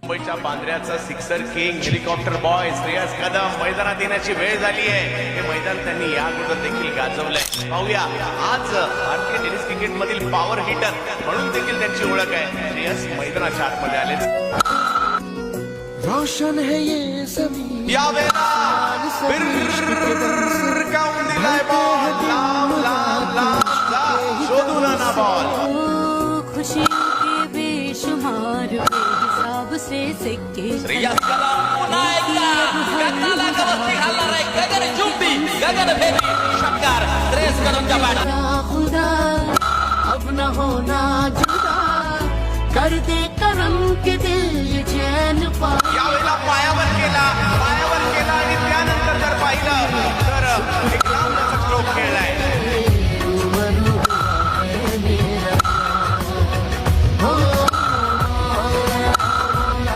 मुंबईच्या बांद्र्याचा sixer king helicopter boy Shreyas Kadam मैदानात येण्याची वेळ झाली आहे. हे मैदान त्यांनी या अगोदर देखील गाजवलंय. पाहूया आज भारतीय टेनिस क्रिकेट मधील पॉवर हिटर म्हणून देखील त्यांची ओळख आहे. श्रेयस मैदानाच्या आतमध्ये आले. रोशन है ये ज़मीन यावेळेला फिरकावून दिलाय बॉल. लांब लांब लांब जा, शोधून आणा बॉल. खुशी के बेशुमार बेहिसाब से सिक्के श्रेयस कदम पुन्हा एकदा गगनाला गवसणी घालणार आहे. गगनचुंबी गगनभेदी षटकार श्रेयस कदमच्या बॅट. खुदा अब न होना जुदा कर दे करम के दिल